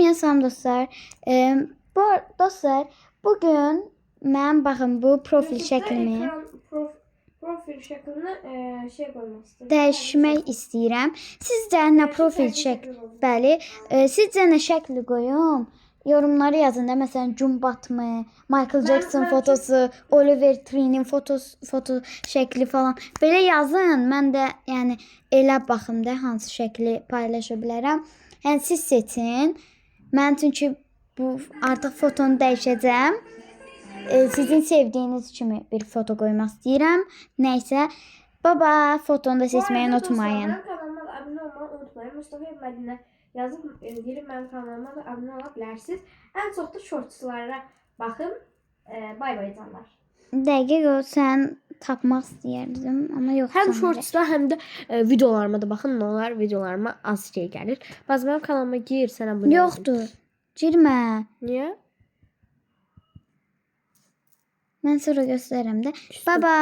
Hamıya dostlar. Bu dostlar, bugün mən baxın bu profil şəklimi Profil şəklini şey qoymaq istəyirəm. dəyişmək istəyirəm. Sizcə nə profil şəkli? Bəli, sizcə nə şəkli qoyum? Yorumlara yazın da, məsələn, Cumbatmı, Michael Jackson fotosu, Oliver Tree-nin foto şəkli falan. Belə yazın. Mən də yəni elə baxım da hansı şəkli paylaşa bilərəm. Yəni siz seçin. Mən çünki bu artıq fotonu dəyişəcəm. Sizin sevdiyiniz kimi bir foto qoymaq istəyirəm. Nəysə, baba, fotonu da seçməyi unutmayın. Mənim kanalıma da abunə olmağı unutmayın. Mustafa Mədinə yazıb girib mənim kanalıma da abunə ola bilərsiniz. Ən çox da shortslara baxın. Bay bay canlar. Dəqiq o sən tapmaq istəyirdim, amma yox. Həm shortsda, həm də videolarıma da baxın. Nə olar, videolarıma az şey gəlir. Bəs mənim kanalıma gir, sən abunə ol. Yoxdur. Girmə. Niyə? Mən sonra göstərirəm də. Baba.